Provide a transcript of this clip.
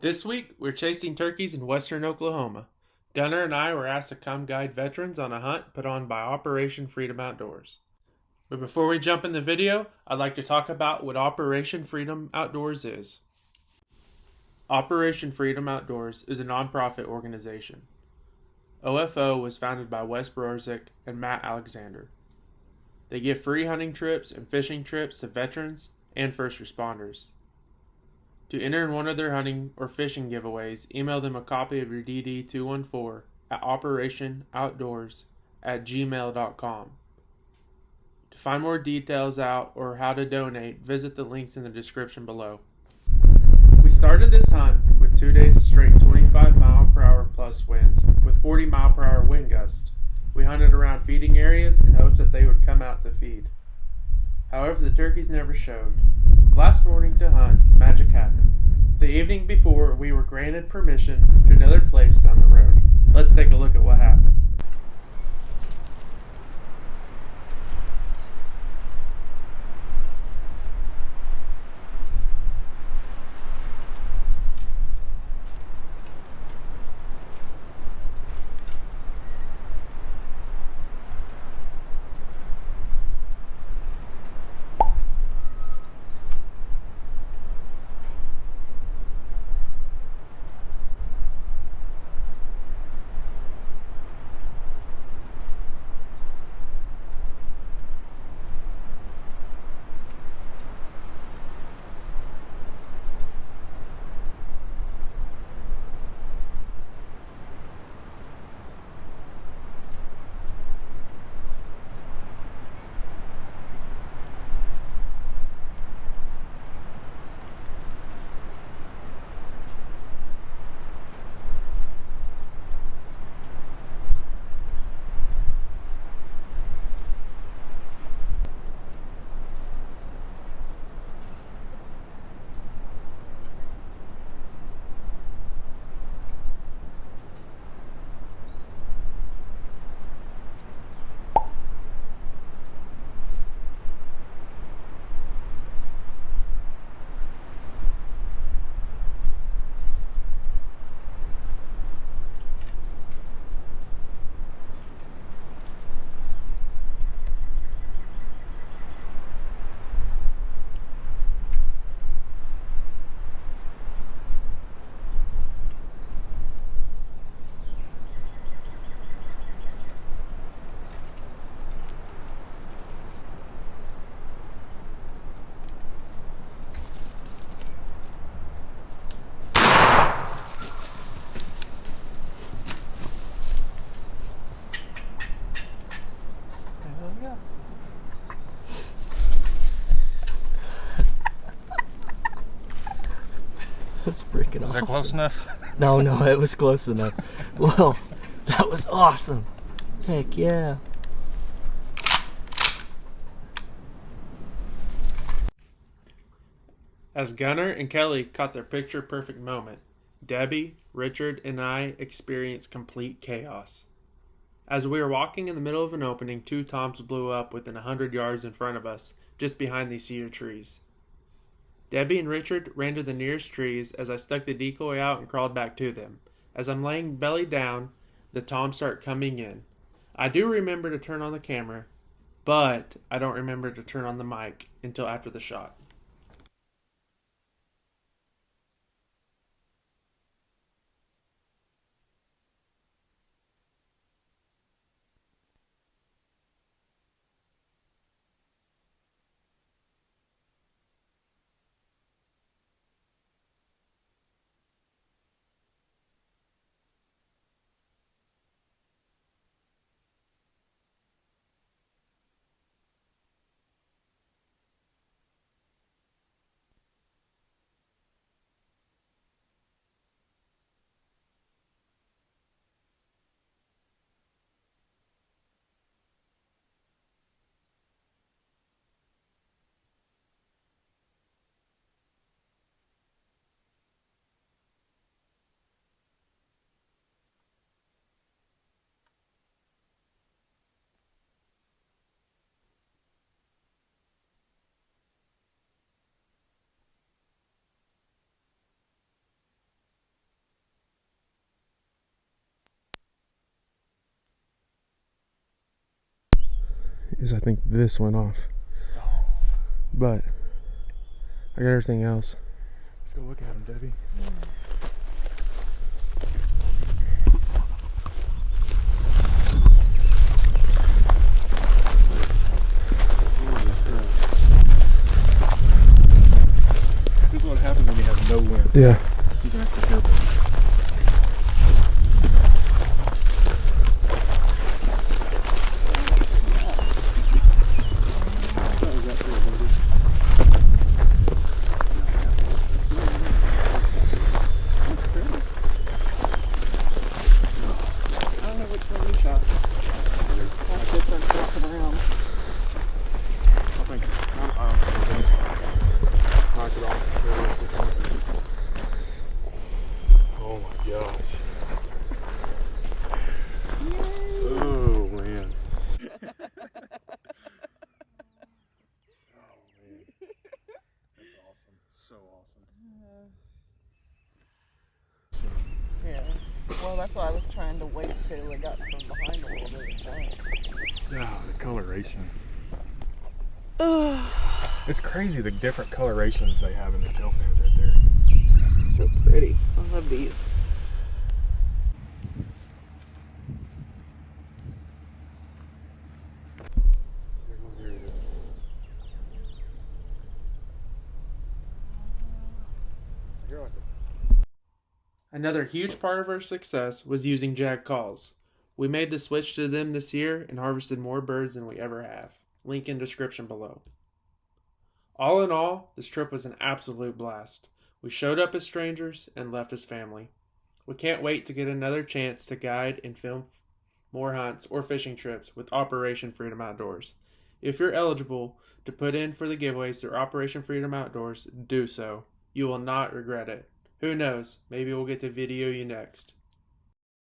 This week, we're chasing turkeys in western Oklahoma. Gunner and I were asked to come guide veterans on a hunt put on by Operation Freedom Outdoors. But before we jump in the video, I'd like to talk about what Operation Freedom Outdoors is. Operation Freedom Outdoors is a nonprofit organization. OFO was founded by Wes Brorzik and Matt Alexander. They give free hunting trips and fishing trips to veterans and first responders. To enter in one of their hunting or fishing giveaways, email them a copy of your DD-214 at operationoutdoors@gmail.com. To find more details out or how to donate, visit the links in the description below. We started this hunt with 2 days of straight 25 mile per hour plus winds with 40 mile per hour wind gusts. We hunted around feeding areas in hopes that they would come out to feed. However, the turkeys never showed. The last morning to hunt, magic happened. The evening before, we were granted permission to another place down the road. Let's take a look at what happened. That's freaking awesome. Was that close enough? No, it was close enough. Well, that was awesome. Heck yeah. As Gunner and Kelly caught their picture-perfect moment, Debbie, Richard, and I experienced complete chaos. As we were walking in the middle of an opening, 2 toms blew up within 100 yards in front of us, just behind these cedar trees. Debbie and Richard ran to the nearest trees as I stuck the decoy out and crawled back to them. As I'm laying belly down, the toms start coming in. I do remember to turn on the camera, but I don't remember to turn on the mic until after the shot. is I think this went off. But I got everything else. Let's go look at him, Debbie. This is what happens when you have no wind. Yeah. You can actually hear them. Oh my gosh. Oh man. Oh man. That's awesome. So awesome. Yeah. Well, that's why I was trying to wait till it got from behind a little bit. Oh, the coloration. It's crazy the different colorations they have in their tail fans right there. So pretty. I love these. Here it is. You're like Another huge part of our success was using Jag Calls. We made the switch to them this year and harvested more birds than we ever have. Link in description below. All in all, this trip was an absolute blast. We showed up as strangers and left as family. We can't wait to get another chance to guide and film more hunts or fishing trips with Operation Freedom Outdoors. If you're eligible to put in for the giveaways through Operation Freedom Outdoors, do so. You will not regret it. Who knows, maybe we'll get to video you next.